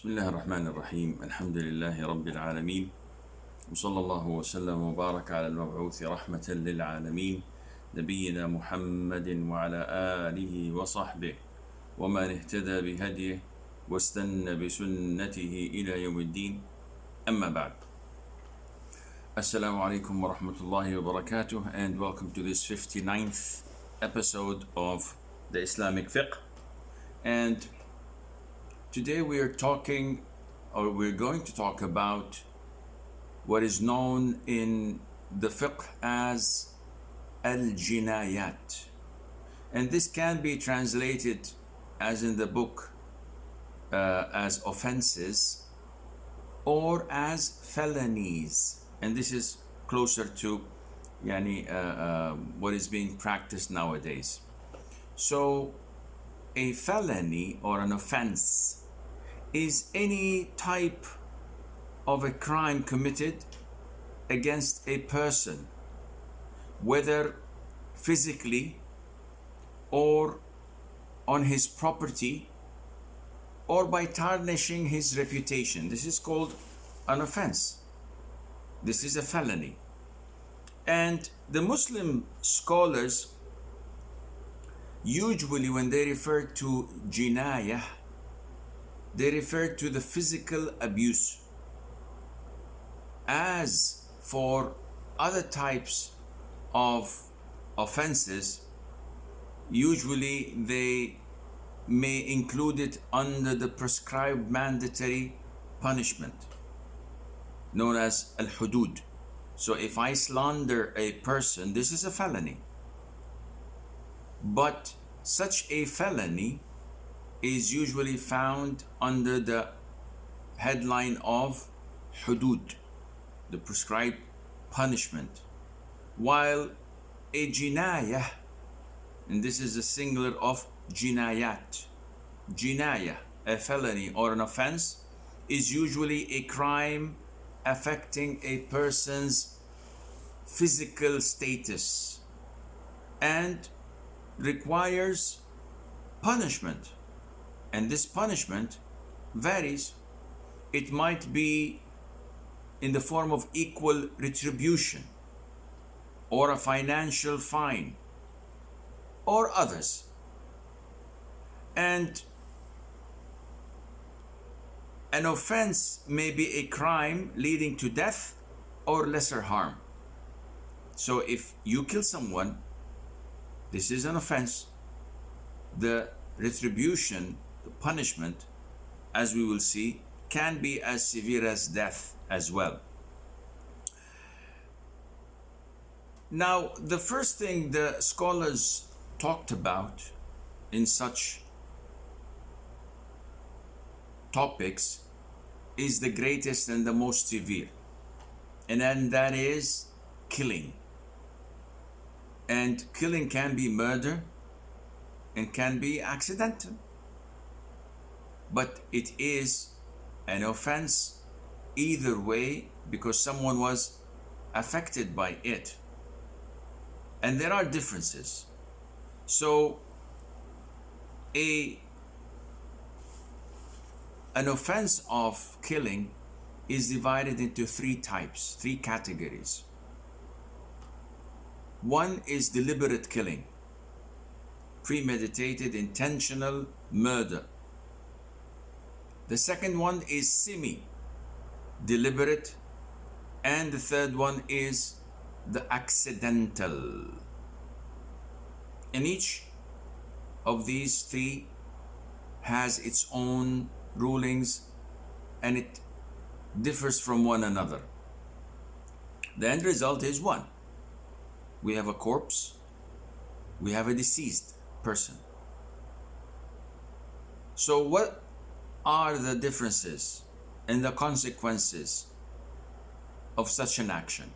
بسم الله الرحمن الرحيم الحمد لله رب العالمين وصلى الله وسلم وبارك على المبعوث رحمة للعالمين نبينا محمد وعلى آله وصحبه ومن اهتدى بهديه واستنى بسنته إلى يوم الدين أما بعد. Assalamu alaikum wa rahmatullahi wa barakatuh, and welcome to this 59th episode of the Islamic Fiqh. And today we're going to talk about what is known in the fiqh as al-jinayat. And this can be translated as in the book as offenses or as felonies. And this is closer to what is being practiced nowadays. So a felony or an offense is any type of a crime committed against a person, whether physically or on his property or by tarnishing his reputation. This is called an offense. This is a felony. And the Muslim scholars usually, when they refer to jinayah, they refer to the physical abuse. As for other types of offenses, usually they may include it under the prescribed mandatory punishment known as al-hudud. So if I slander a person, this is a felony. But such a felony is usually found under the headline of hudud, the prescribed punishment, while a jinayah, and this is a singular of jinayat, jinayah, a felony or an offense, is usually a crime affecting a person's physical status and requires punishment. And this punishment varies. It might be in the form of equal retribution or a financial fine or others. And an offense may be a crime leading to death or lesser harm. So if you kill someone, this is an offense. The retribution, the punishment, as we will see, can be as severe as death as well. Now, the first thing the scholars talked about in such topics is the greatest and the most severe, and then that is killing. And killing can be murder and can be accidental, but it is an offense either way because someone was affected by it. And there are differences. So an offense of killing is divided into three types, three categories. One is deliberate killing, premeditated, intentional murder. The second one is semi-deliberate, and the third one is the accidental. And each of these three has its own rulings and it differs from one another. The end result is one. We have a corpse, we have a deceased person. So what are the differences and the consequences of such an action?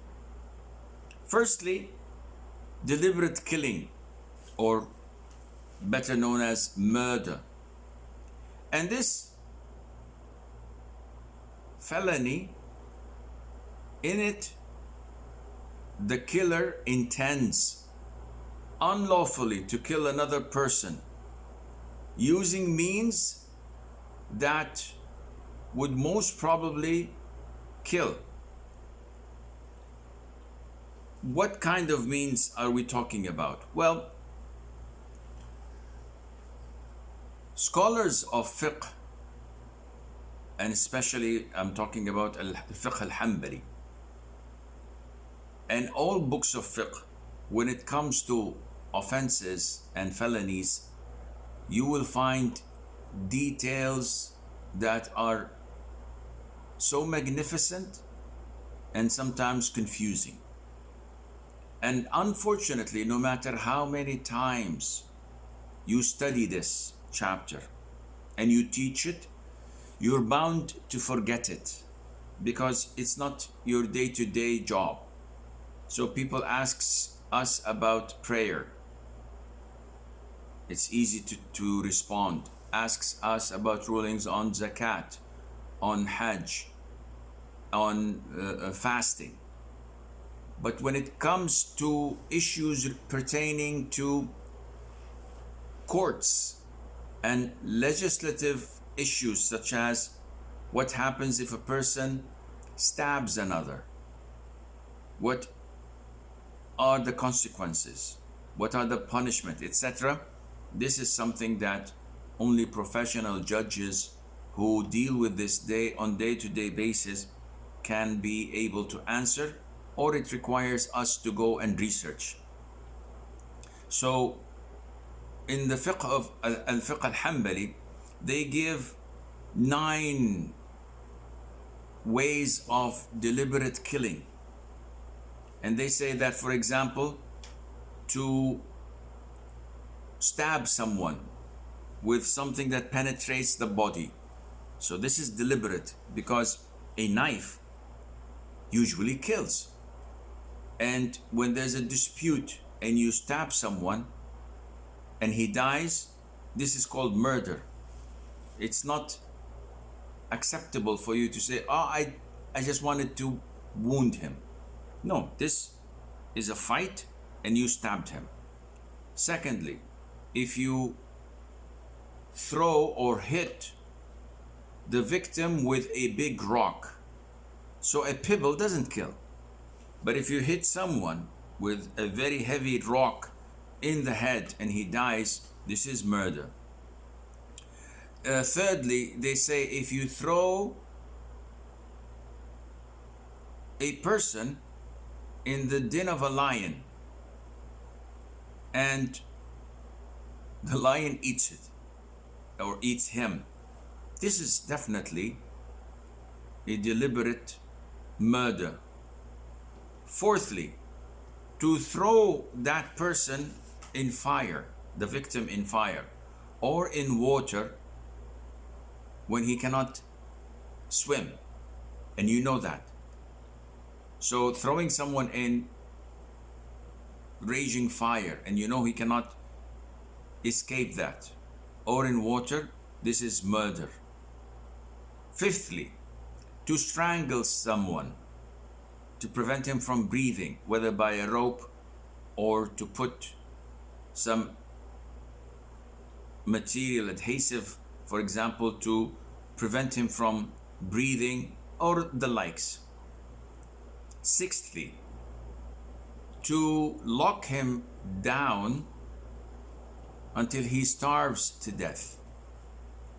Firstly, deliberate killing, or better known as murder. And this felony, in it, the killer intends unlawfully to kill another person using means that would most probably kill. What kind of means are we talking about? Well, scholars of fiqh, and especially I'm talking about al-fiqh al-hanbali, and all books of fiqh, when it comes to offenses and felonies, you will find details that are so magnificent and sometimes confusing. And unfortunately, no matter how many times you study this chapter and you teach it, you're bound to forget it because it's not your day-to-day job. So people ask us about prayer. It's easy to respond. Asks us about rulings on zakat, on hajj, on fasting. But when it comes to issues pertaining to courts and legislative issues, such as what happens if a person stabs another, what are the consequences, what are the punishment, etc., this is something that only professional judges who deal with this on day-to-day basis can be able to answer, or it requires us to go and research. So in the fiqh of al-fiqh al-hanbali, they give 9 ways of deliberate killing. And they say that, for example, to stab someone with something that penetrates the body. So this is deliberate because a knife usually kills. And when there's a dispute and you stab someone and he dies, this is called murder. It's not acceptable for you to say, oh, I just wanted to wound him. No, this is a fight and you stabbed him. Secondly, if you throw or hit the victim with a big rock, so a pebble doesn't kill. But if you hit someone with a very heavy rock in the head and he dies, this is murder. Thirdly, they say if you throw a person in the den of a lion and the lion eats it or eats him, this is definitely a deliberate murder. Fourthly, to throw that person in fire, the victim in fire, or in water when he cannot swim, and you know that. So throwing someone in raging fire and you know he cannot escape that, or in water, this is murder. Fifthly, to strangle someone, to prevent him from breathing, whether by a rope or to put some material, adhesive, for example, to prevent him from breathing or the likes. Sixthly, to lock him down until he starves to death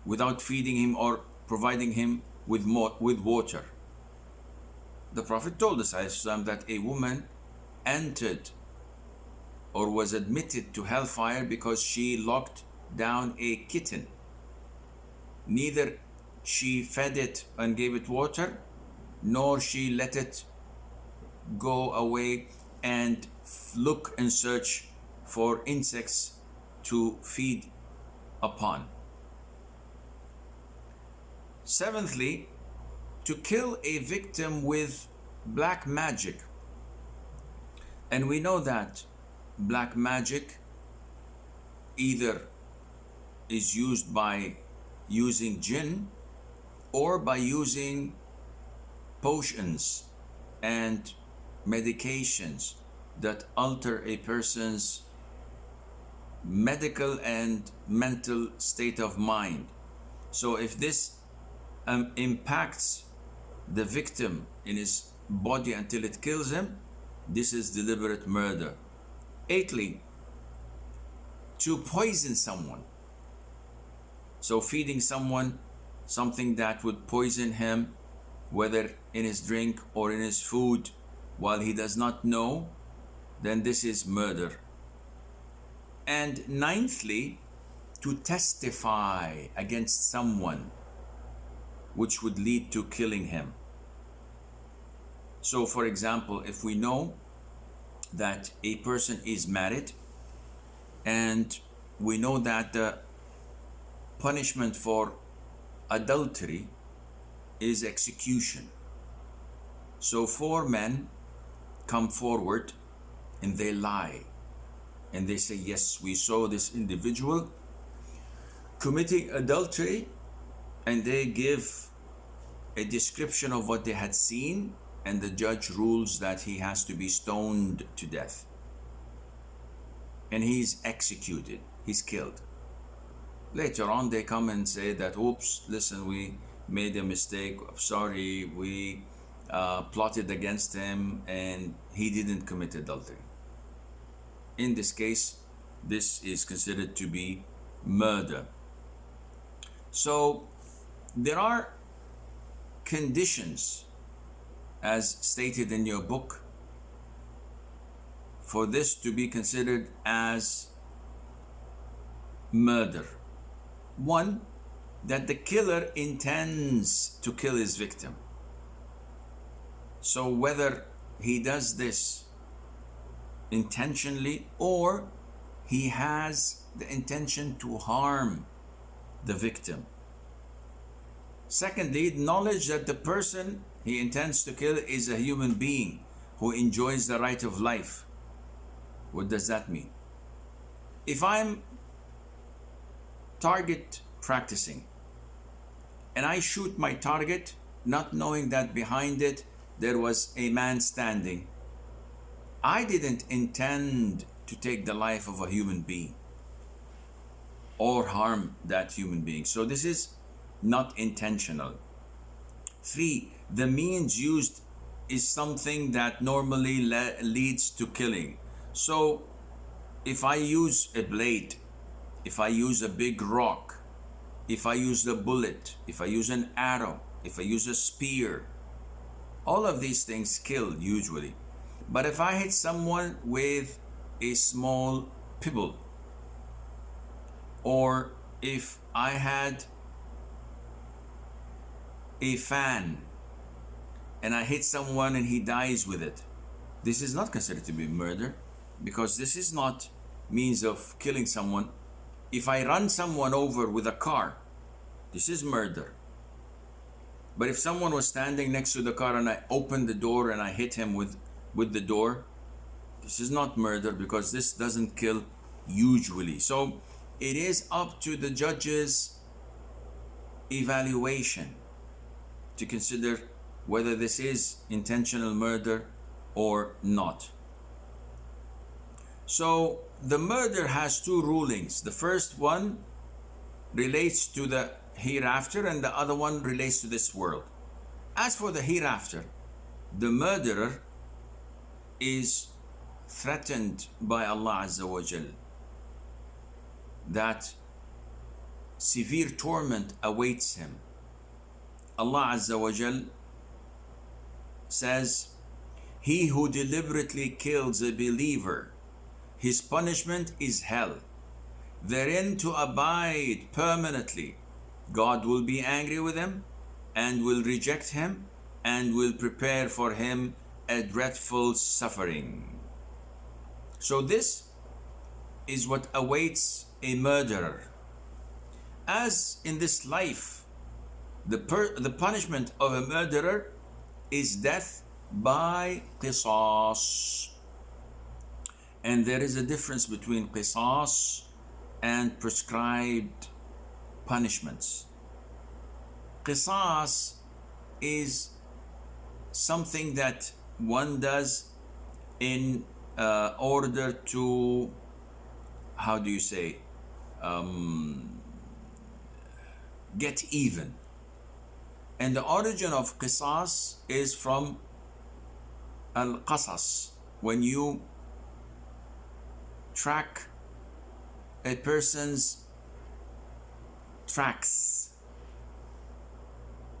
without feeding him or providing him with water. The Prophet told us that a woman entered or was admitted to hellfire because she locked down a kitten. Neither she fed it and gave it water, nor she let it go away and look and search for insects to feed upon. Seventhly, to kill a victim with black magic. And we know that black magic either is used by using jinn or by using potions and medications that alter a person's medical and mental state of mind. So if this impacts the victim in his body until it kills him, this is deliberate murder. Eighthly, to poison someone. So feeding someone something that would poison him, whether in his drink or in his food, while he does not know, then this is murder. And ninthly, to testify against someone, which would lead to killing him. So for example, if we know that a person is married and we know that the punishment for adultery is execution. So 4 men come forward and they lie and they say, yes, we saw this individual committing adultery, and they give a description of what they had seen, and the judge rules that he has to be stoned to death. And he's executed, he's killed. Later on, they come and say that, oops, listen, we made a mistake, sorry, we plotted against him and he didn't commit adultery. In this case, this is considered to be murder. So there are conditions, as stated in your book, for this to be considered as murder. One, that the killer intends to kill his victim. So whether he does this intentionally or he has the intention to harm the victim. Secondly, knowledge that the person he intends to kill is a human being who enjoys the right of life. What does that mean? If I'm target practicing and I shoot my target not knowing that behind it there was a man standing, I didn't intend to take the life of a human being or harm that human being. So this is not intentional. 3, the means used is something that normally leads to killing. So if I use a blade, if I use a big rock, if I use a bullet, if I use an arrow, if I use a spear, all of these things kill usually. But if I hit someone with a small pebble, or if I had a fan and I hit someone and he dies with it, this is not considered to be murder, because this is not means of killing someone. If I run someone over with a car, this is murder. But if someone was standing next to the car and I opened the door and I hit him with the door, this is not murder, because this doesn't kill usually. So it is up to the judge's evaluation to consider whether this is intentional murder or not. So the murder has 2 rulings. The first one relates to the hereafter and the other one relates to this world. As for the hereafter, the murderer is threatened by Allah Azza wa Jal that severe torment awaits him. Allah Azza wa Jal says, he who deliberately kills a believer, his punishment is hell, therein to abide permanently. God will be angry with him and will reject him and will prepare for him a dreadful suffering. So this is what awaits a murderer. As in this life, the punishment of a murderer is death by qisas. And there is a difference between qisas and prescribed punishments. Qisas is something that one does in order to, how do you say, get even. And the origin of qisas is from al-qasas. When you track a person's tracks,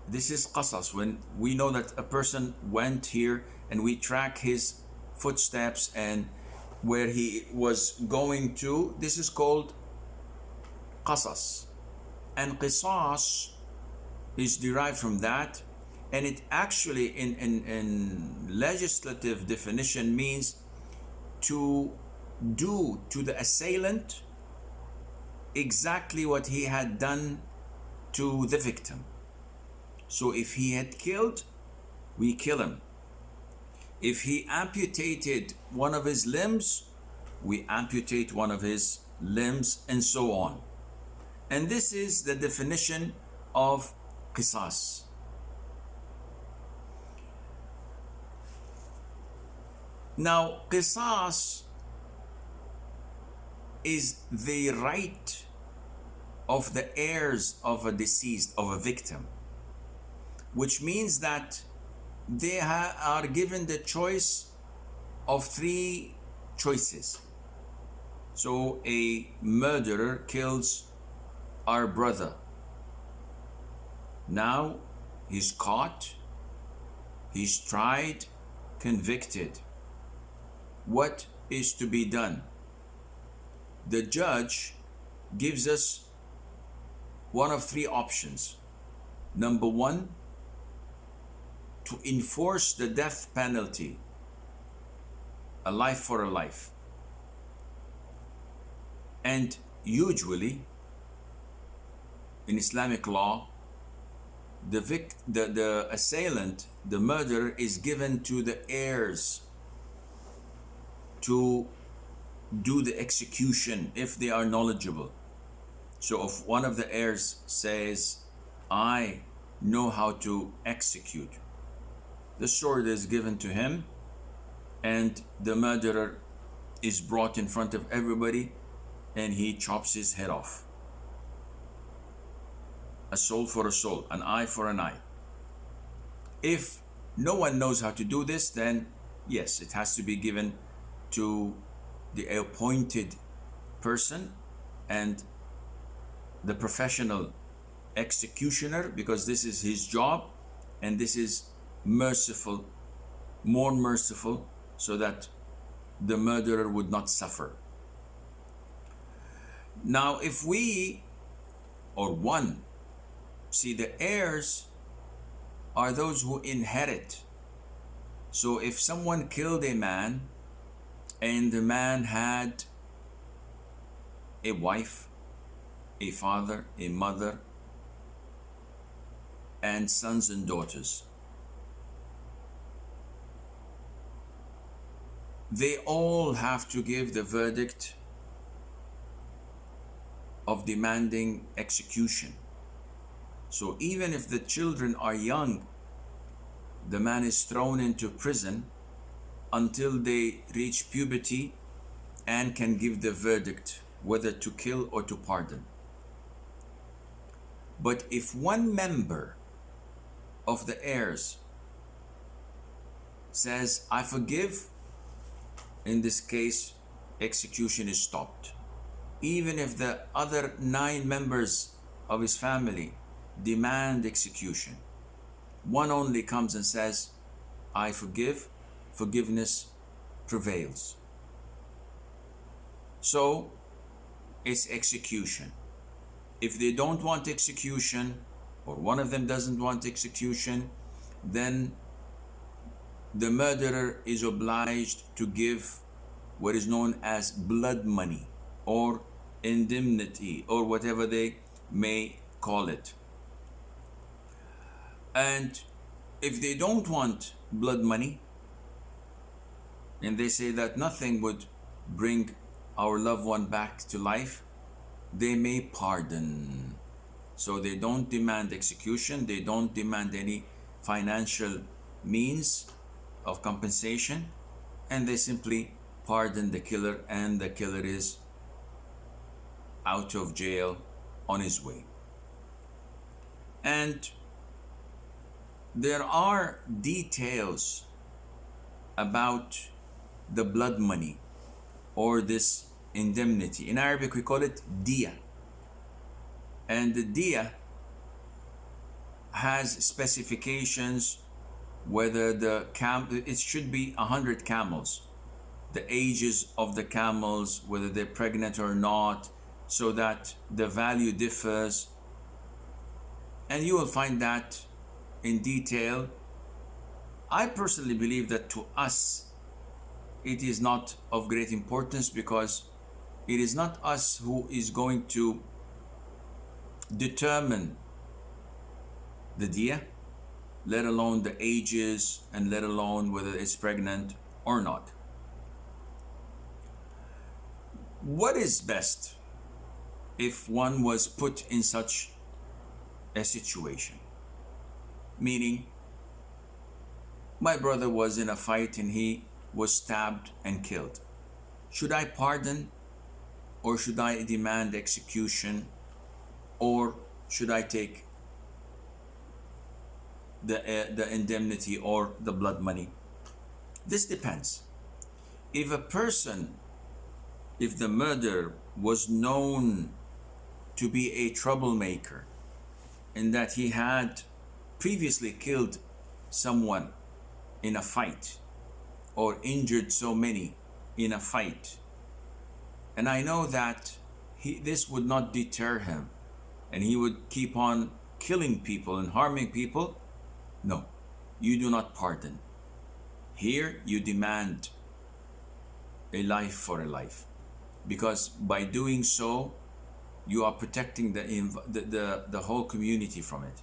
this is qasas. When we know that a person went here and we track his footsteps and where he was going to, this is called qasas. And qisas is derived from that, and it actually in legislative definition means to do to the assailant exactly what he had done to the victim. So if he had killed, we kill him. If he amputated one of his limbs, we amputate one of his limbs, and so on. And this is the definition of qisas. Now, qisas is the right of the heirs of a deceased, of a victim, which means that they are given the choice of three choices. So a murderer kills our brother. Now he's caught, he's tried, convicted. What is to be done? The judge gives us one of three options. Number one, to enforce the death penalty, a life for a life. And usually in Islamic law, the assailant, the murderer, is given to the heirs to do the execution if they are knowledgeable. So if one of the heirs says, I know how to execute, the sword is given to him and the murderer is brought in front of everybody and he chops his head off. A soul for a soul, an eye for an eye. If no one knows how to do this, then yes, it has to be given to the appointed person and the professional executioner, because this is his job, and this is merciful, more merciful, so that the murderer would not suffer. Now, if we, or one, see, the heirs are those who inherit. So if someone killed a man and the man had a wife, a father, a mother, and sons and daughters, they all have to give the verdict of demanding execution. So even if the children are young, the man is thrown into prison until they reach puberty and can give the verdict whether to kill or to pardon. But if one member of the heirs says, I forgive, in this case, execution is stopped. Even if the other 9 members of his family demand execution, one only comes and says, I forgive, forgiveness prevails. So it's execution. If they don't want execution, or one of them doesn't want execution, then the murderer is obliged to give what is known as blood money or indemnity, or whatever they may call it. And if they don't want blood money, and they say that nothing would bring our loved one back to life, they may pardon. So they don't demand execution, they don't demand any financial means of compensation, and they simply pardon the killer, and the killer is out of jail on his way. And there are details about the blood money or this indemnity. In Arabic, we call it diya. And the diya has specifications whether it should be 100 camels, the ages of the camels, whether they're pregnant or not, so that the value differs. And you will find that in detail. I personally believe that to us, it is not of great importance, because it is not us who is going to determine the diya, let alone the ages, and let alone whether it's pregnant or not. What is best if one was put in such a situation? Meaning, my brother was in a fight and he was stabbed and killed. Should I pardon, or should I demand execution, or should I take the indemnity or the blood money? This depends. If the murder was known to be a troublemaker, in that he had previously killed someone in a fight or injured so many in a fight, and I know that this would not deter him and he would keep on killing people and harming people, no, you do not pardon. Here you demand a life for a life, because by doing so you are protecting the whole community from it.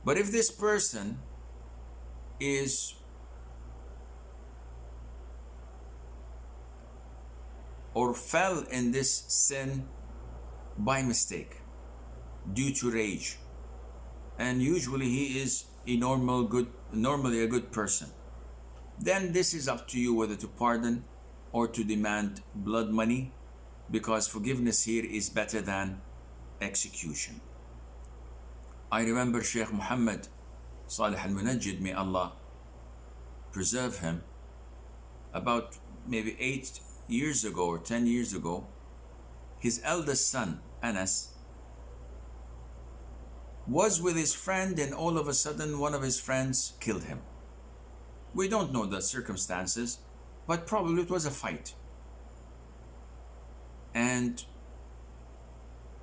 But if this person is or fell in this sin by mistake, due to rage, and usually he is normally a good person, then this is up to you whether to pardon or to demand blood money, because forgiveness here is better than execution. I remember Sheikh Muhammad Salih al-Munajjid, may Allah preserve him, about maybe 8 years ago or 10 years ago, his eldest son, Anas, was with his friend, and all of a sudden one of his friends killed him. We don't know the circumstances, but probably it was a fight. And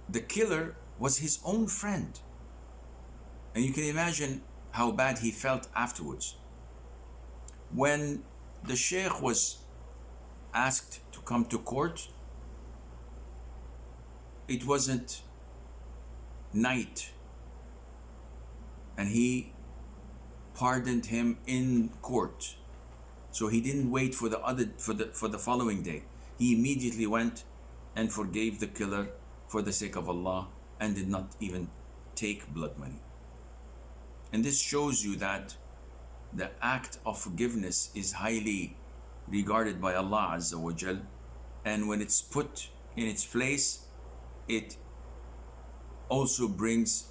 the killer was his own friend. And you can imagine how bad he felt afterwards. When the sheikh was asked to come to court, it wasn't night, and he pardoned him in court. So he didn't wait for the following day. He immediately went and forgave the killer for the sake of Allah, and did not even take blood money. And this shows you that the act of forgiveness is highly regarded by Allah Azza wa Jal, and when it's put in its place, it also brings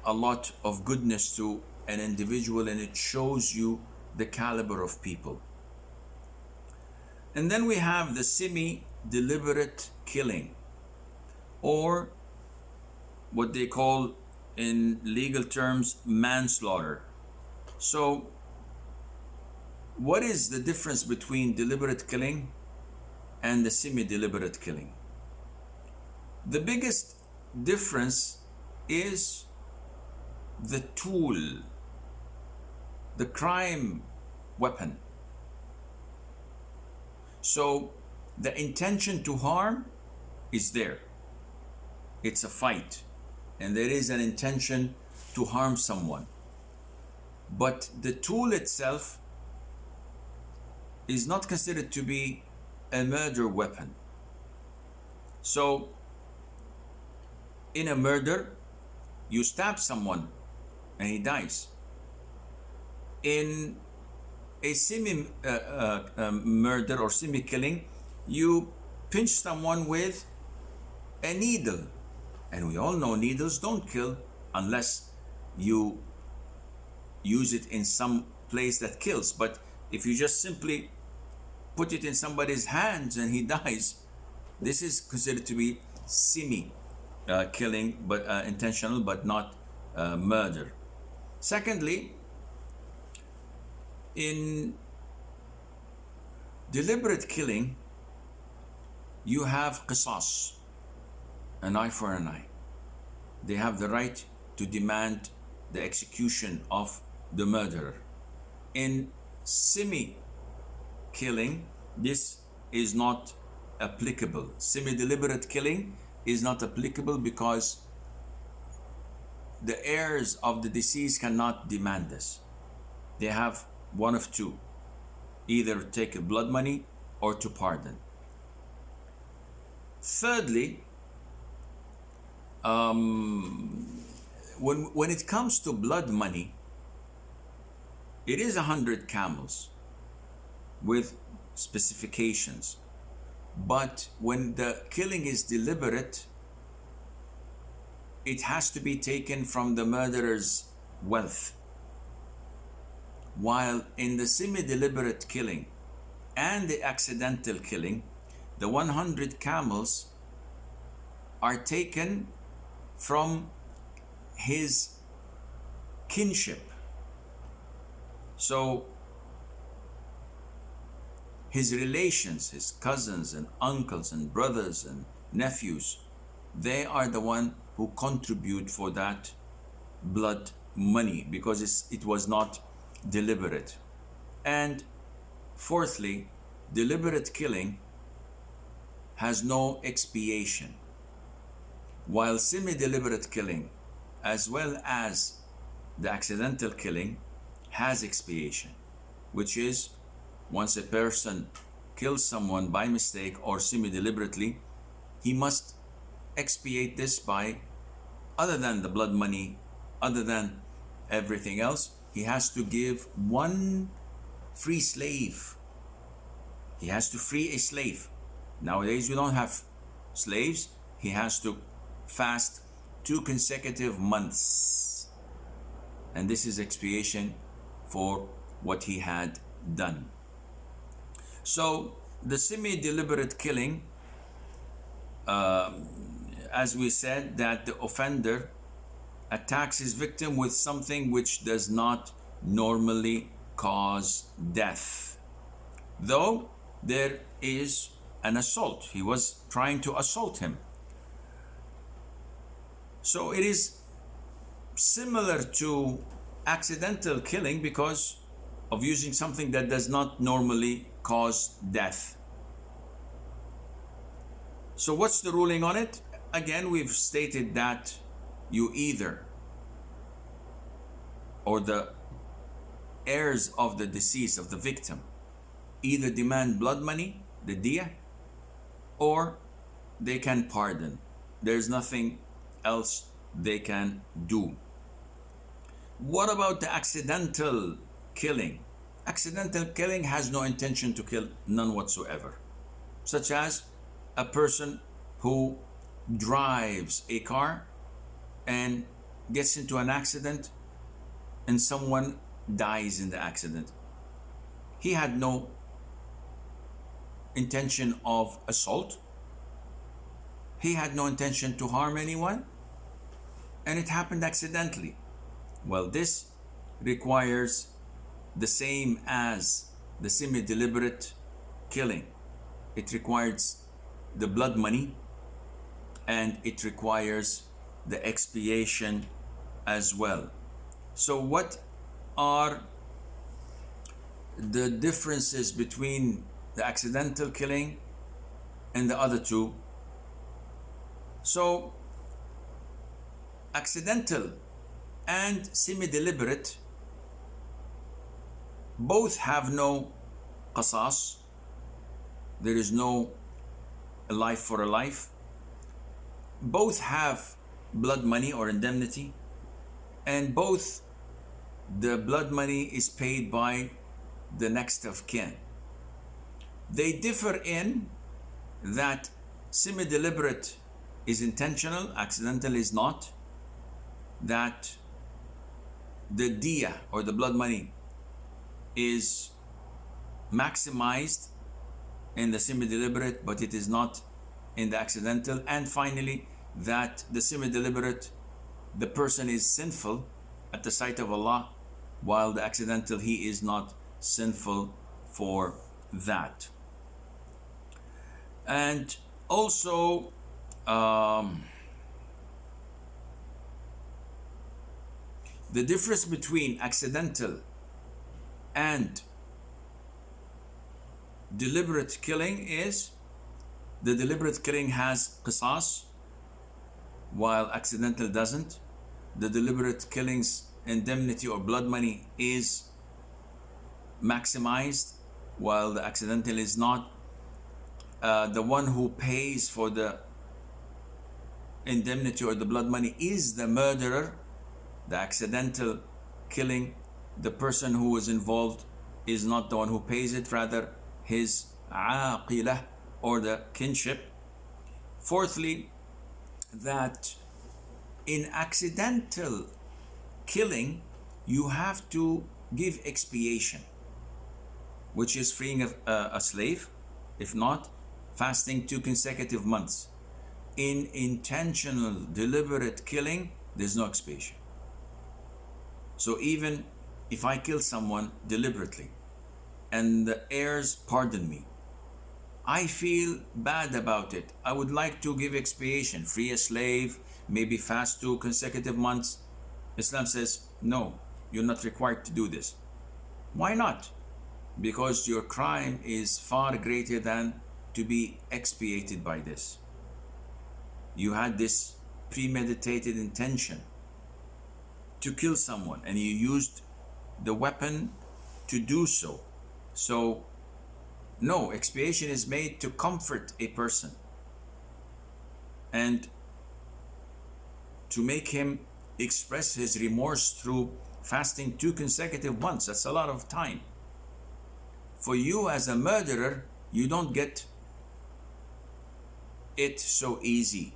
a lot of goodness to an individual, and it shows you the caliber of people. And then we have the semi-deliberate killing, or what they call in legal terms manslaughter. So what is the difference between deliberate killing and the semi-deliberate killing? The biggest difference is the tool, the crime weapon. So the intention to harm is there. It's a fight, and there is an intention to harm someone. But the tool itself is not considered to be a murder weapon. So in a murder, you stab someone and he dies. In a semi-murder or semi-killing, you pinch someone with a needle. And we all know needles don't kill unless you use it in some place that kills. But if you just simply put it in somebody's hands and he dies, this is considered to be simi killing, but intentional, but not murder. Secondly, in deliberate killing, you have qisas, an eye for an eye. They have the right to demand the execution of the murderer. In simi killing, this is not applicable. Semi-deliberate killing is not applicable because the heirs of the deceased cannot demand this. They have one of two: either take blood money or to pardon. Thirdly, when it comes to blood money, it is 100 camels with specifications. But when the killing is deliberate, it has to be taken from the murderer's wealth. While in the semi-deliberate killing and the accidental killing, the 100 camels are taken from his kinship. So his relations, his cousins and uncles and brothers and nephews, they are the one who contribute for that blood money because it was not deliberate. And fourthly, deliberate killing has no expiation, while semi-deliberate killing, as well as the accidental killing, has expiation, which is once a person kills someone by mistake or semi-deliberately, he must expiate this by, other than the blood money, other than everything else, he has to give one free slave. He has to free a slave. Nowadays we don't have slaves. He has to fast 2 consecutive months. And this is expiation for what he had done. So the semi-deliberate killing, as we said, that the offender attacks his victim with something which does not normally cause death. Though there is an assault. He was trying to assault him. So it is similar to accidental killing because of using something that does not normally cause death. So what's the ruling on it? Again, we've stated that you either, or the heirs of the deceased, of the victim, either demand blood money, the diya, or they can pardon. There's nothing else they can do. What about the accidental killing? Accidental killing has no intention to kill, none whatsoever. Such as a person who drives a car and gets into an accident and someone dies in the accident. He had no intention of assault. He had no intention to harm anyone, and it happened accidentally. Well, this requires the same as the semi-deliberate killing. It requires the blood money and it requires the expiation as well. So what are the differences between the accidental killing and the other two? So accidental and semi-deliberate both have no qasas. There is no a life for a life. Both have blood money or indemnity, and both the blood money is paid by the next of kin. They differ in that semi-deliberate is intentional, accidental is not. That the diya or the blood money is maximized in the semi-deliberate, but it is not in the accidental. And finally, that the semi-deliberate, the person is sinful at the sight of Allah, while the accidental, he is not sinful for that. And also, the difference between accidental and deliberate killing is the deliberate killing has qisas, while accidental doesn't. The deliberate killing's indemnity or blood money is maximized, while the accidental is not. The one who pays for the indemnity or the blood money is the murderer. The accidental killing, the person who is involved is not the one who pays it, rather his aqilah or the kinship. Fourthly, that in accidental killing, you have to give expiation, which is freeing a slave, if not, fasting 2 consecutive months. In intentional, deliberate killing, there's no expiation. So even if I kill someone deliberately and the heirs pardon me, I feel bad about it. I would like to give expiation, free a slave, maybe fast 2 consecutive months. Islam says, no, you're not required to do this. Why not? Because your crime is far greater than to be expiated by this. You had this premeditated intention to kill someone, and you used the weapon to do so. So, no, expiation is made to comfort a person and to make him express his remorse through fasting 2 consecutive months. That's a lot of time. For you as a murderer, you don't get it so easy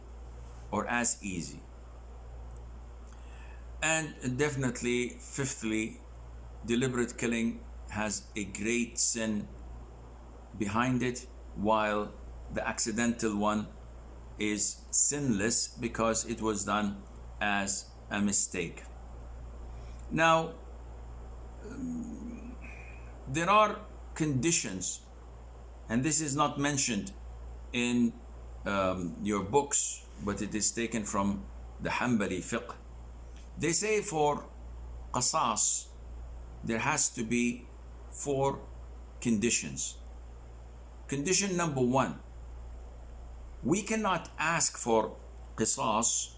or as easy. And definitely, fifthly, deliberate killing has a great sin behind it, while the accidental one is sinless because it was done as a mistake. Now, there are conditions, and this is not mentioned in your books, but it is taken from the Hanbali Fiqh. They say for qasas, there has to be 4 conditions. Condition number 1, we cannot ask for qisas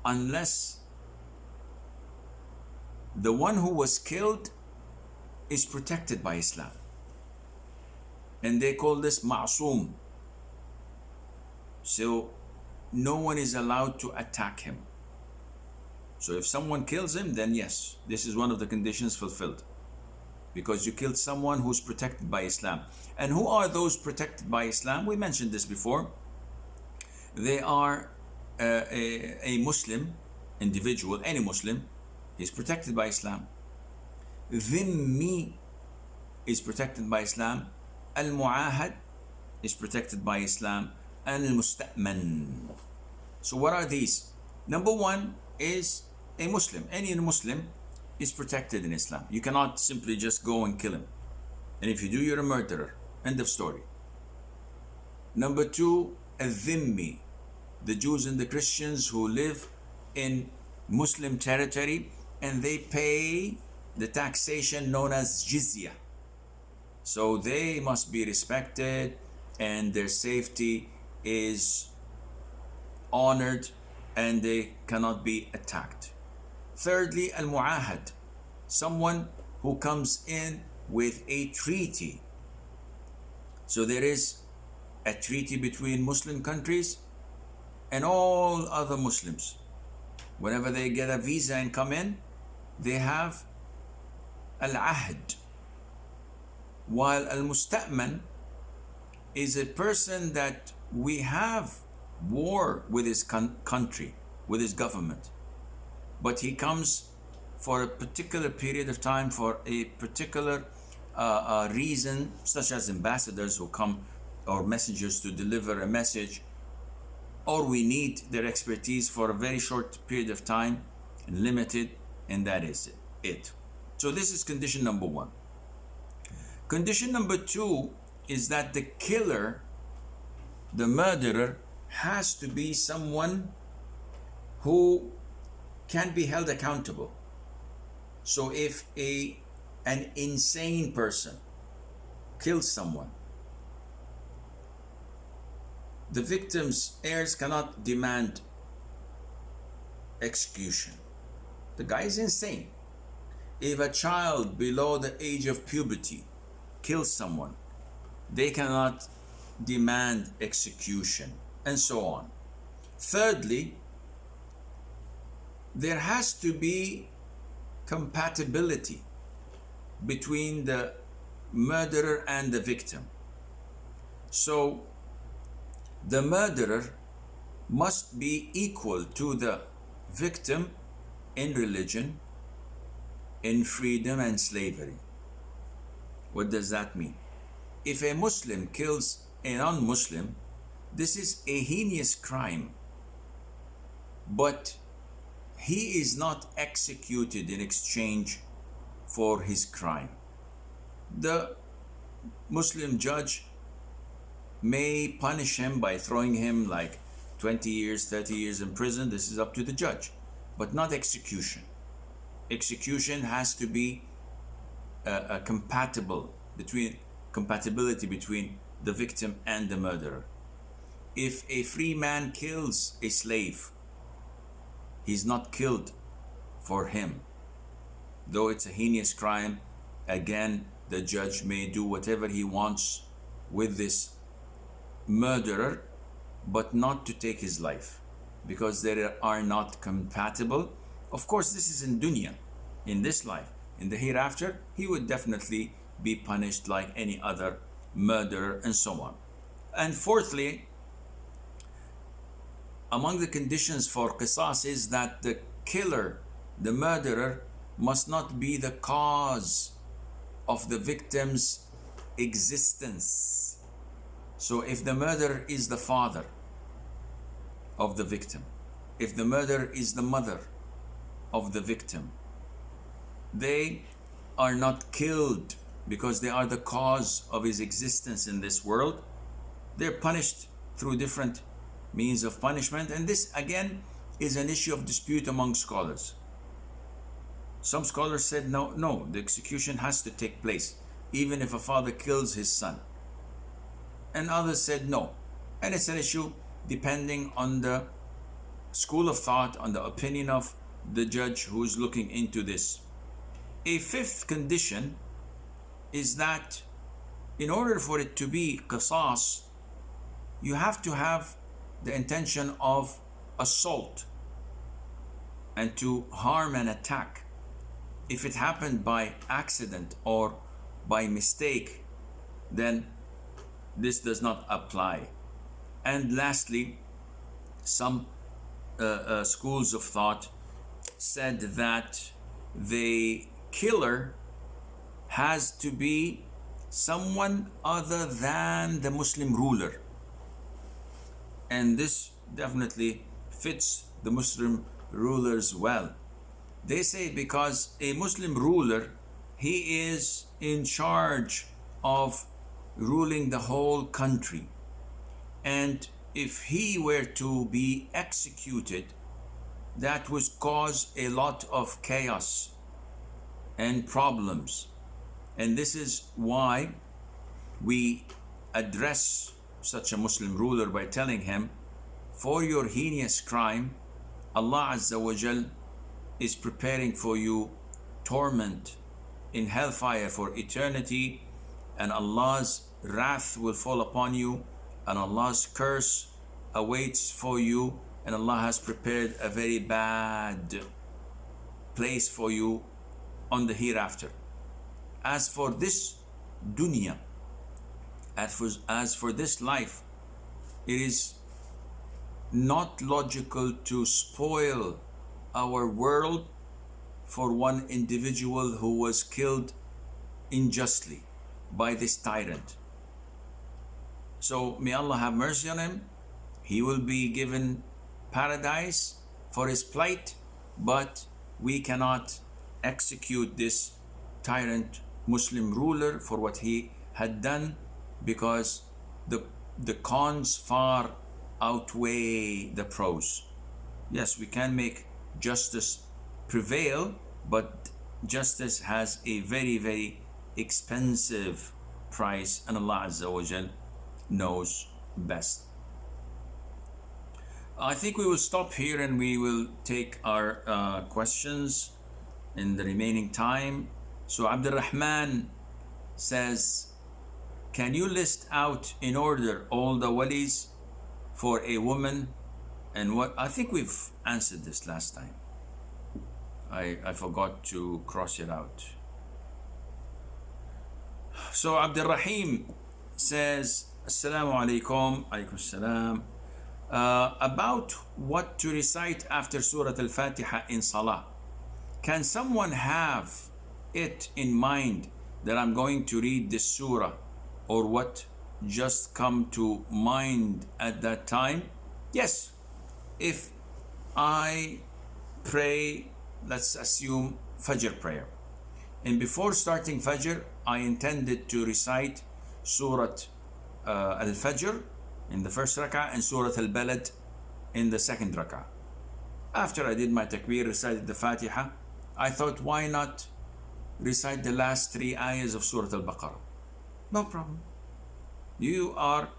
unless the one who was killed is protected by Islam. And they call this ma'soom. So no one is allowed to attack him. So if someone kills him, then yes, this is one of the conditions fulfilled, because you killed someone who's protected by Islam. And who are those protected by Islam? We mentioned this before. They are a Muslim individual, any Muslim, is protected by Islam. Dhimmi is protected by Islam. Al-Mu'ahad is protected by Islam. And Al-Musta'man. So what are these? Number 1 is a Muslim. Any Muslim is protected in Islam. You cannot simply just go and kill him. And if you do, you're a murderer. End of story. Number 2, al-Dhimmi, the Jews and the Christians who live in Muslim territory and they pay the taxation known as jizya. So they must be respected and their safety is honored and they cannot be attacked. Thirdly, al-Mu'ahad, someone who comes in with a treaty. So there is a treaty between Muslim countries and all other Muslims. Whenever they get a visa and come in, they have al-ahd. While al-Musta'man is a person that we have war with his country, with his government, but he comes for a particular period of time, for a particular reason, such as ambassadors who come or messengers to deliver a message, or we need their expertise for a very short period of time and limited, and that is it. So this is condition number one. Condition number two is that the killer, the murderer, has to be someone who can be held accountable. So if an insane person kills someone, the victim's heirs cannot demand execution. The guy is insane. If a child below the age of puberty kills someone, they cannot demand execution, and so on. Thirdly, there has to be compatibility between the murderer and the victim. So the murderer must be equal to the victim in religion, in freedom and slavery. What does that mean? If a Muslim kills a non-Muslim, this is a heinous crime, but he is not executed in exchange for his crime. The Muslim judge may punish him by throwing him like 20 years, 30 years in prison. This is up to the judge, but not execution. Execution has to be compatibility between the victim and the murderer. If a free man kills a slave, he's not killed for him. Though it's a heinous crime, again, the judge may do whatever he wants with this murderer, but not to take his life, because they are not compatible. Of course, this is in dunya, in this life. In the hereafter, he would definitely be punished like any other murderer, and so on. And fourthly, among the conditions for qisas is that the killer, the murderer, must not be the cause of the victim's existence. So if the murderer is the father of the victim, if the murderer is the mother of the victim, they are not killed because they are the cause of his existence in this world. They're punished through different means of punishment, and this again is an issue of dispute among scholars. Some scholars said no, the execution has to take place even if a father kills his son, and others said no. And it's an issue depending on the school of thought, on the opinion of the judge who is looking into this. A fifth condition is that in order for it to be qisas, you have to have the intention of assault and to harm and attack. If it happened by accident or by mistake, then this does not apply. And lastly, some schools of thought said that the killer has to be someone other than the Muslim ruler. And this definitely fits the Muslim rulers well. They say because a Muslim ruler, he is in charge of ruling the whole country. And if he were to be executed, that would cause a lot of chaos and problems. And this is why we address such a Muslim ruler by telling him, for your heinous crime, Allah Azza wa Jal is preparing for you torment in hellfire for eternity, and Allah's wrath will fall upon you, and Allah's curse awaits for you, and Allah has prepared a very bad place for you on the hereafter. As for this dunya, as for this life, it is not logical to spoil our world for one individual who was killed unjustly by this tyrant. So may Allah have mercy on him. He will be given paradise for his plight, but we cannot execute this tyrant Muslim ruler for what he had done, because the cons far outweigh the pros. Yes, we can make justice prevail, but justice has a very, very expensive price, and Allah Azza wa Jal knows best. I think we will stop here and we will take our questions in the remaining time. So Abdul Rahman says, can you list out in order all the walis for a woman and what? I think we've answered this last time. I forgot to cross it out. So Abdul Rahim says, Assalamu alaikum, alaikum salam. About what to recite after Surah Al-Fatiha in Salah. Can someone have it in mind that I'm going to read this surah, or what just come to mind at that time? Yes. If I pray, let's assume Fajr prayer, and before starting Fajr, I intended to recite Surah Al-Fajr in the first rak'ah and Surah Al-Balad in the second rak'ah. After I did my takbir, recited the Fatiha, I thought, why not recite the last 3 ayahs of Surah Al-Baqarah? No problem. You are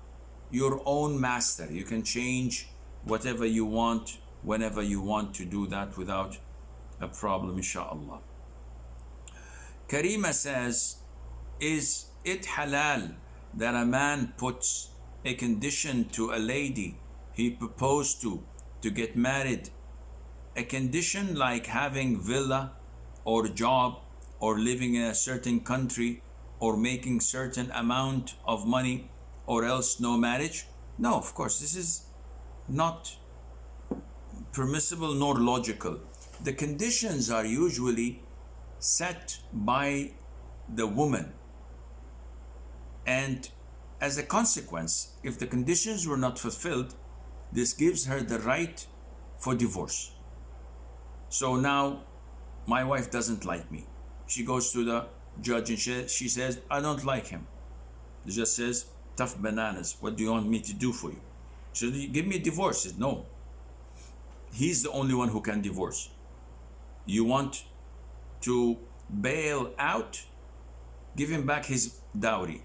your own master. You can change whatever you want, whenever you want to do that without a problem, inshallah. Karima says, is it halal that a man puts a condition to a lady he proposed to get married, a condition like having villa or job or living in a certain country or making certain amount of money, or else no marriage? No, of course, this is not permissible nor logical. The conditions are usually set by the woman, and as a consequence, if the conditions were not fulfilled, this gives her the right for divorce. So now my wife doesn't like me. She goes to the judge and she says, I don't like him. The judge says, tough bananas, what do you want me to do for you? She says, give me a divorce. He says, no, he's the only one who can divorce. You want to bail out? Give him back his dowry.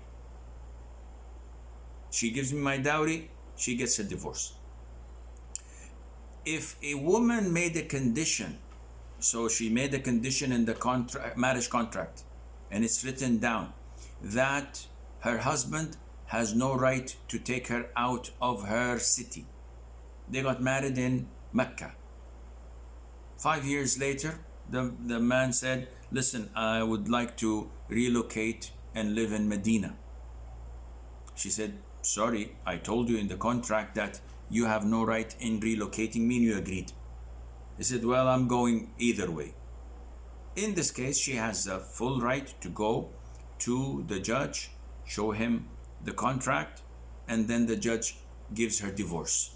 She gives me my dowry, she gets a divorce. If a woman made a condition, so she made a condition in the marriage contract, and it's written down that her husband has no right to take her out of her city. They got married in Mecca. 5 years later, the man said, listen, I would like to relocate and live in Medina. She said, sorry, I told you in the contract that you have no right in relocating me, and you agreed. He said, well, I'm going either way. In this case, she has a full right to go to the judge, show him the contract, and then the judge gives her divorce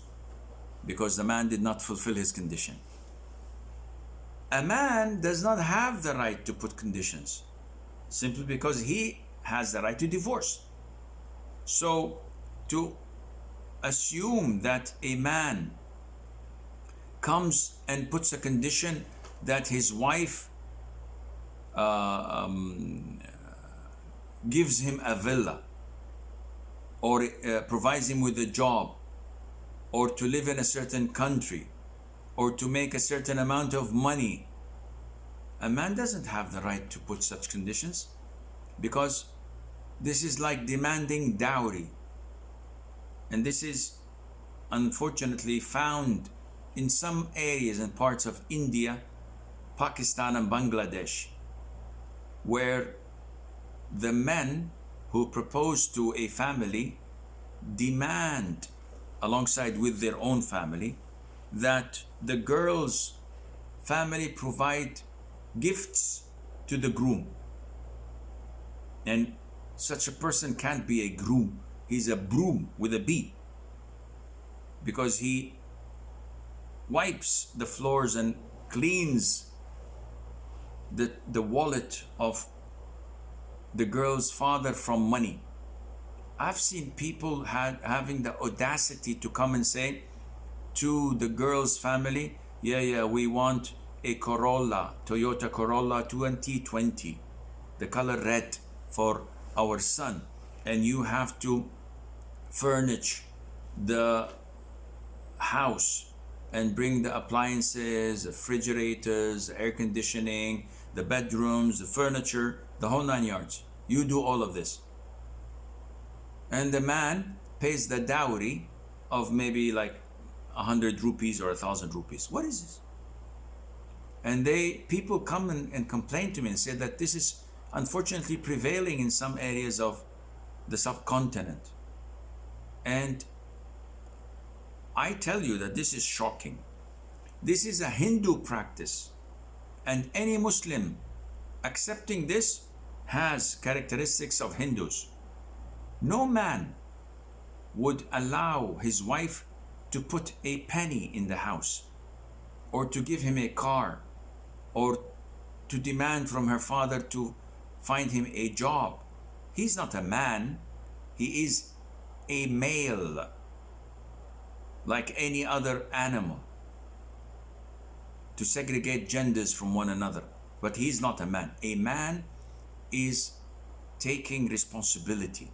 because the man did not fulfill his condition. A man does not have the right to put conditions simply because he has the right to divorce. So to assume that a man comes and puts a condition that his wife gives him a villa, or provides him with a job, or to live in a certain country, or to make a certain amount of money, a man doesn't have the right to put such conditions, because this is like demanding dowry. And this is unfortunately found in some areas and parts of India, Pakistan and Bangladesh, where the men who propose to a family demand, alongside with their own family, that the girl's family provide gifts to the groom. And such a person can't be a groom. He's a broom with a B, because he wipes the floors and cleans the wallet of the girl's father from money. I've seen people having the audacity to come and say to the girl's family, yeah, we want a Corolla, Toyota Corolla 2020, the color red, for our son, and you have to furnish the house and bring the appliances, the refrigerators, the air conditioning, the bedrooms, the furniture, the whole 9 yards. You do all of this. And the man pays the dowry of maybe like 100 rupees or 1,000 rupees. What is this? And people come and complain to me and say that this is unfortunately prevailing in some areas of the subcontinent. And I tell you that this is shocking. This is a Hindu practice, and any Muslim accepting this has characteristics of Hindus. No man would allow his wife to put a penny in the house, or to give him a car, or to demand from her father to find him a job. He's not a man, he is a male, like any other animal, to segregate genders from one another. But he's not a man. A man is taking responsibility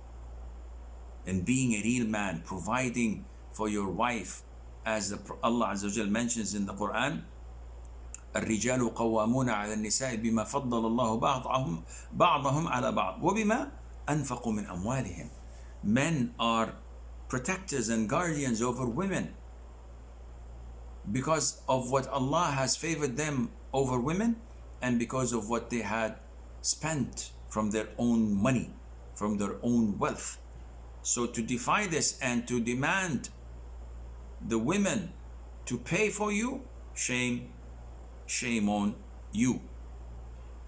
and being a real man, providing for your wife, as Allah Azza wa Jal mentions in the Quran, الرجال قوامون على النساء بما فضل الله بعضهم على بعض وبما أنفقوا من أموالهم. Men are protectors and guardians over women because of what Allah has favored them over women, and because of what they had spent from their own money, from their own wealth. So to defy this and to demand the women to pay for you, shame on you.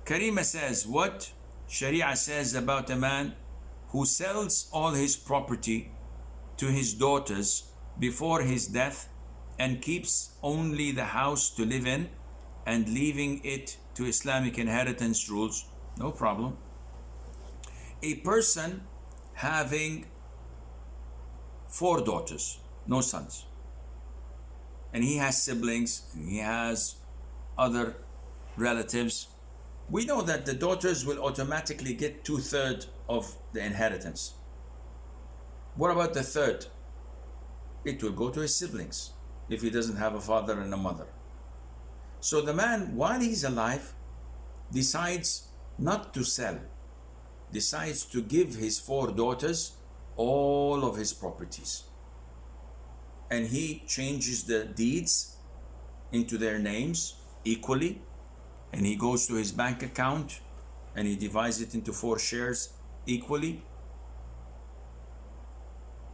Karima says, what Sharia says about a man who sells all his property to his daughters before his death and keeps only the house to live in and leaving it to Islamic inheritance rules. No problem. A person having 4 daughters, no sons, and he has siblings and he has other relatives, we know that the daughters will automatically get 2/3 of the inheritance. What about the third? It will go to his siblings if he doesn't have a father and a mother. So the man, while he's alive, decides not to sell, decides to give his 4 daughters all of his properties. And he changes the deeds into their names equally, and he goes to his bank account and he divides it into 4 shares equally.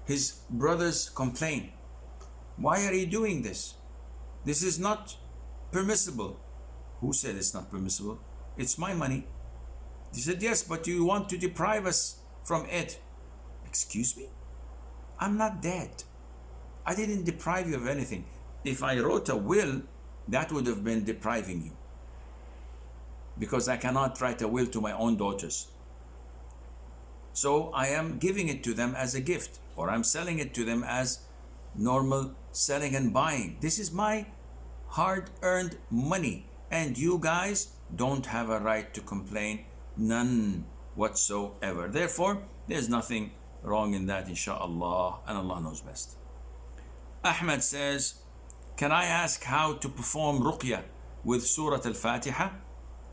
His brothers complain, why are you doing this? This is not permissible. Who said it's not permissible? It's my money. He said, yes, but you want to deprive us from it. Excuse me? I'm not dead. I didn't deprive you of anything. If I wrote a will, that would have been depriving you, because I cannot write a will to my own daughters. So I am giving it to them as a gift, or I'm selling it to them as normal selling and buying. This is my hard-earned money, and you guys don't have a right to complain, none whatsoever. Therefore, there's nothing wrong in that, inshallah, and Allah knows best. Ahmed says, can I ask how to perform ruqya with Surah Al-Fatiha?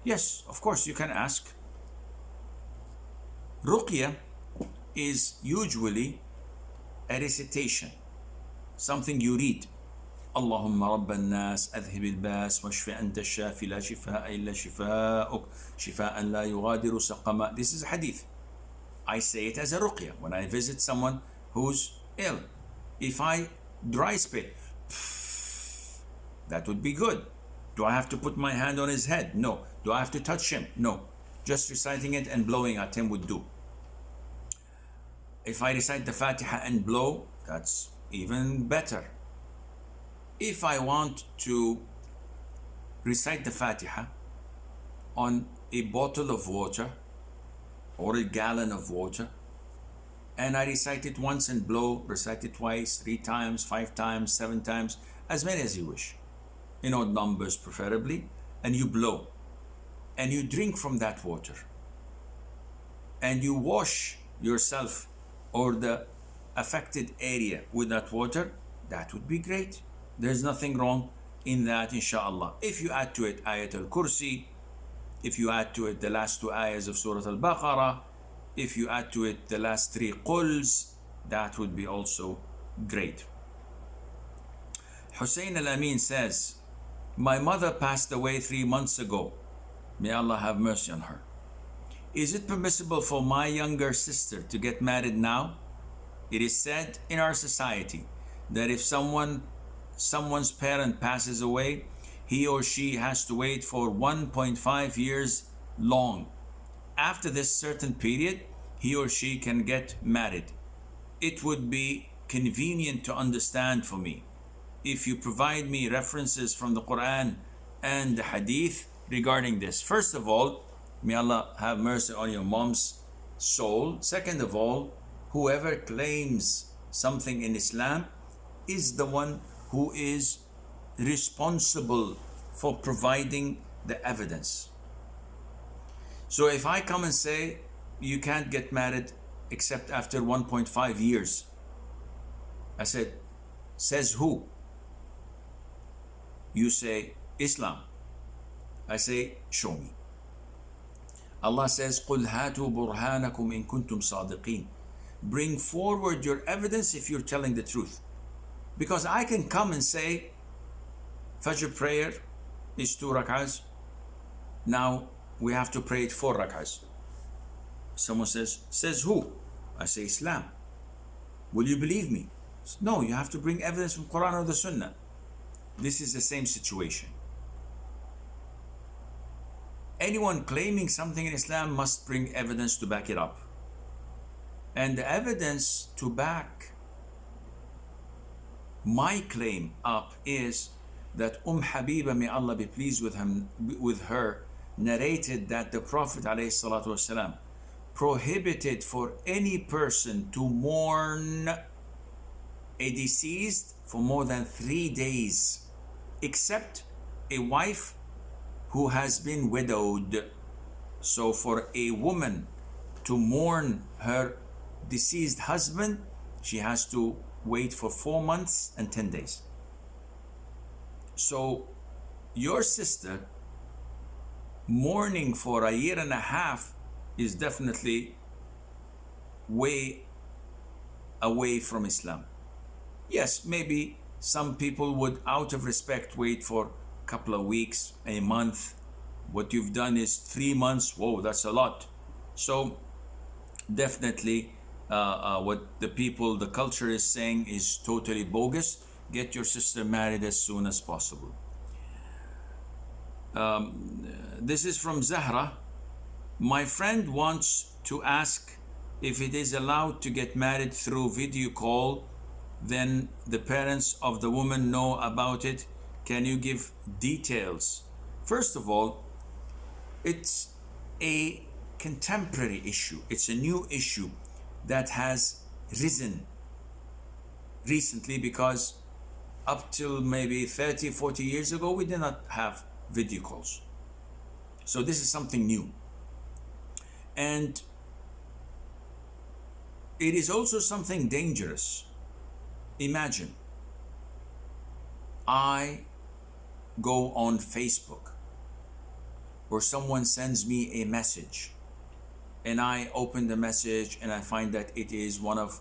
Yes, of course you can ask. Ruqya is usually a recitation, something you read. اللهم رب الناس أذهب الباس واشف أنت الشافي لا شفاء إلا شفاءك شفاء لا يغادر سقما. This is a hadith. I say it as a ruqya when I visit someone who's ill. If I dry spit, that would be good. Do I have to put my hand on his head? No. Do I have to touch him? No. Just reciting it and blowing at him would do. If I recite the Fatiha and blow, that's even better. If I want to recite the Fatiha on a bottle of water or a gallon of water, and I recite it once and blow, recite it twice, 3 times, 5 times, 7 times, as many as you wish, in odd numbers preferably, and you blow, and you drink from that water, and you wash yourself or the affected area with that water, that would be great. There's nothing wrong in that, inshallah. If you add to it Ayat al-Kursi, if you add to it the last 2 ayahs of Surah al-Baqarah, if you add to it the last 3 quls, that would be also great. Hussein al-Amin says, my mother passed away 3 months ago. May Allah have mercy on her. Is it permissible for my younger sister to get married now? It is said in our society that if someone's parent passes away, he or she has to wait for 1.5 years long. After this certain period, he or she can get married. It would be convenient to understand for me if you provide me references from the Quran and the Hadith regarding this. First of all, may Allah have mercy on your mom's soul. Second of all, whoever claims something in Islam is the one who is responsible for providing the evidence. So if I come and say you can't get married except after 1.5 years, I said, says who? You say Islam. I say, show me. Allah says, قُلْ هَاتُوا بُرْهَانَكُمْ إِن كُنْتُمْ صَادِقِينَ. Bring forward your evidence if you're telling the truth. Because I can come and say, Fajr prayer is 2 rak'ahs. Now we have to pray it 4 rak'ahs. Someone says who? I say Islam. Will you believe me? No, you have to bring evidence from Quran or the Sunnah. This is the same situation. Anyone claiming something in Islam must bring evidence to back it up. And the evidence to back my claim up is that Habiba, may Allah be pleased with her, narrated that the Prophet ﷺ prohibited for any person to mourn a deceased for more than 3 days, except a wife who has been widowed. So for a woman to mourn her deceased husband, she has to wait for 4 months and 10 days. So your sister mourning for 1.5 years is definitely way away from Islam. Yes, maybe some people would, out of respect, wait for a couple of weeks, a month. What you've done is 3 months. Whoa, that's a lot. So definitely what the culture is saying is totally bogus. Get your sister married as soon as possible. This is from Zahra. My friend wants to ask if it is allowed to get married through video call, then the parents of the woman know about it. Can you give details? First of all, it's a contemporary issue. It's a new issue that has risen recently, because up till maybe 30, 40 years ago, we did not have video calls. So this is something new. And it is also something dangerous. Imagine I go on Facebook, or someone sends me a message, and I open the message and I find that it is one of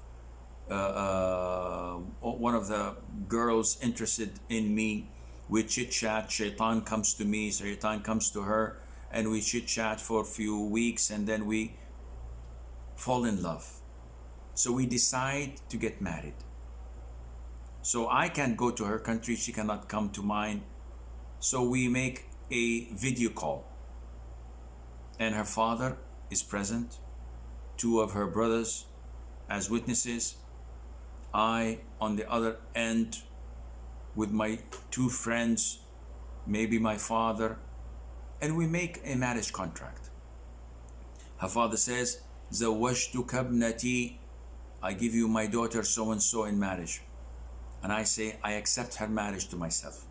the girls interested in me. We chit chat, shaitan comes to me, shaitan comes to her, and we chit chat for a few weeks, and then we fall in love. So we decide to get married. So I can't go to her country, she cannot come to mine. So we make a video call, and her father is present, two of her brothers as witnesses, I on the other end with my two friends, maybe my father, and we make a marriage contract. Her father says, زوجتك ابنتي, I give you my daughter so and so in marriage. And I say, I accept her marriage to myself.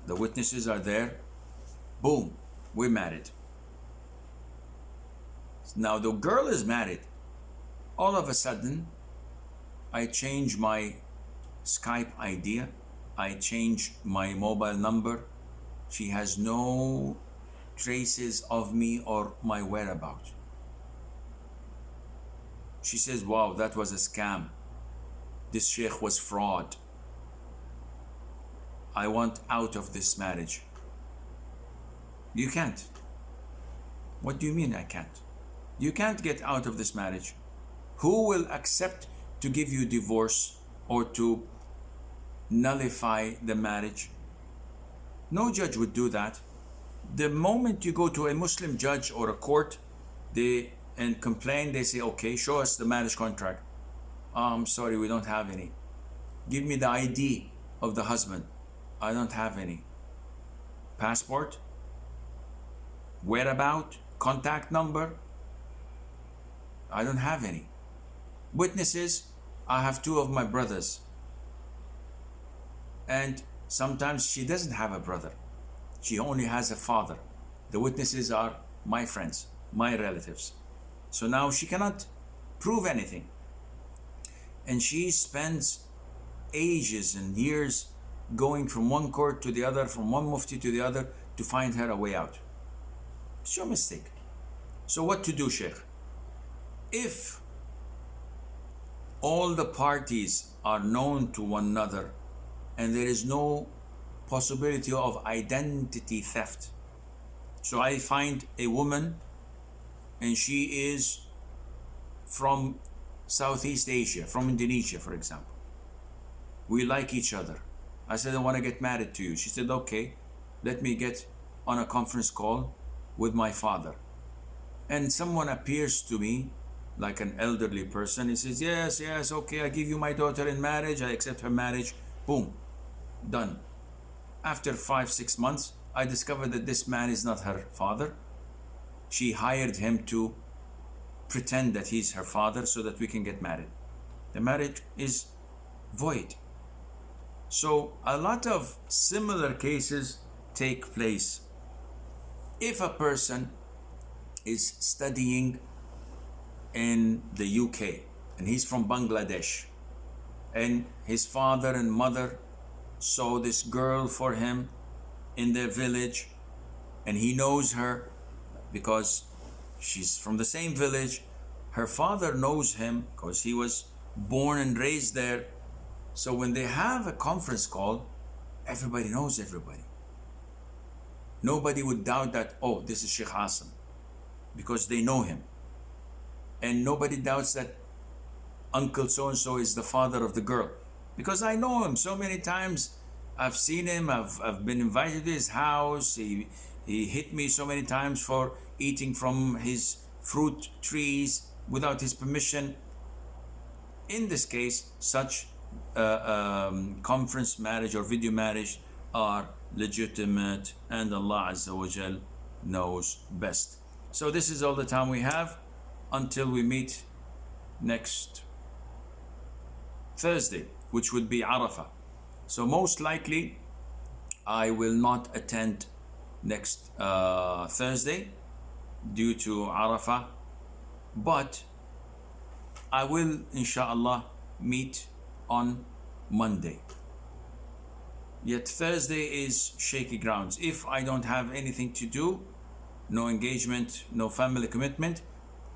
The witnesses are there. Boom, we're married. Now the girl is married. All of a sudden, I change my Skype ID. I change my mobile number. She has no traces of me or my whereabouts. She says, wow, that was a scam. This sheikh was fraud. I want out of this marriage. You can't. What do you mean I can't? You can't get out of this marriage. Who will accept to give you divorce or to nullify the marriage? No judge would do that. The moment you go to a Muslim judge or a court, and complain, they say, okay, show us the marriage contract. I'm sorry, we don't have any. Give me the ID of the husband. I don't have any. Passport? Whereabout? Contact number? I don't have any. Witnesses? I have two of my brothers. And sometimes she doesn't have a brother. She only has a father. The witnesses are my friends, my relatives. So now she cannot prove anything. And she spends ages and years going from one court to the other, from one mufti to the other, to find her a way out. It's your mistake. So what to do, Sheikh? If all the parties are known to one another and there is no possibility of identity theft. So I find a woman and she is from Southeast Asia, from Indonesia, for example. We like each other. I said, I want to get married to you. She said, okay, let me get on a conference call with my father. And someone appears to me like an elderly person. He says, yes, okay, I give you my daughter in marriage. I accept her marriage. Boom, done. After 5-6 months, I discovered that this man is not her father. She hired him to pretend that he's her father so that we can get married. The marriage is void. So a lot of similar cases take place. If a person is studying in the UK and he's from Bangladesh and his father and mother saw this girl for him in their village and he knows her because she's from the same village, her father knows him because he was born and raised there. So when they have a conference call, everybody knows everybody. Nobody would doubt that, oh, this is Sheikh Assim, because they know him. And nobody doubts that Uncle so-and-so is the father of the girl, because I know him so many times. I've seen him, I've been invited to his house. He hit me so many times for eating from his fruit trees without his permission. In this case, such conference marriage or video marriage are legitimate, and Allah Azza wa Jal knows best. So this is all the time we have until we meet next Thursday, which would be Arafah. So most likely I will not attend next Thursday due to Arafah, but I will inshallah meet on Monday. Yet Thursday is shaky grounds. If I don't have anything to do, no engagement, no family commitment,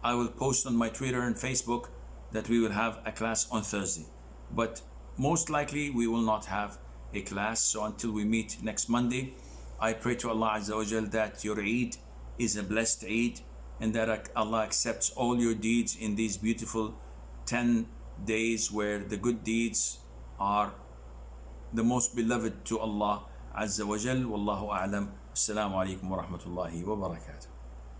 I will post on my Twitter and Facebook that we will have a class on Thursday. But most likely we will not have a class. So until we meet next Monday, I pray to Allah Azza wa Jal that your Eid is a blessed Eid and that Allah accepts all your deeds in these beautiful 10 days where the good deeds are the most beloved to Allah عز وجل. والله أعلم. السلام عليكم ورحمة الله وبركاته.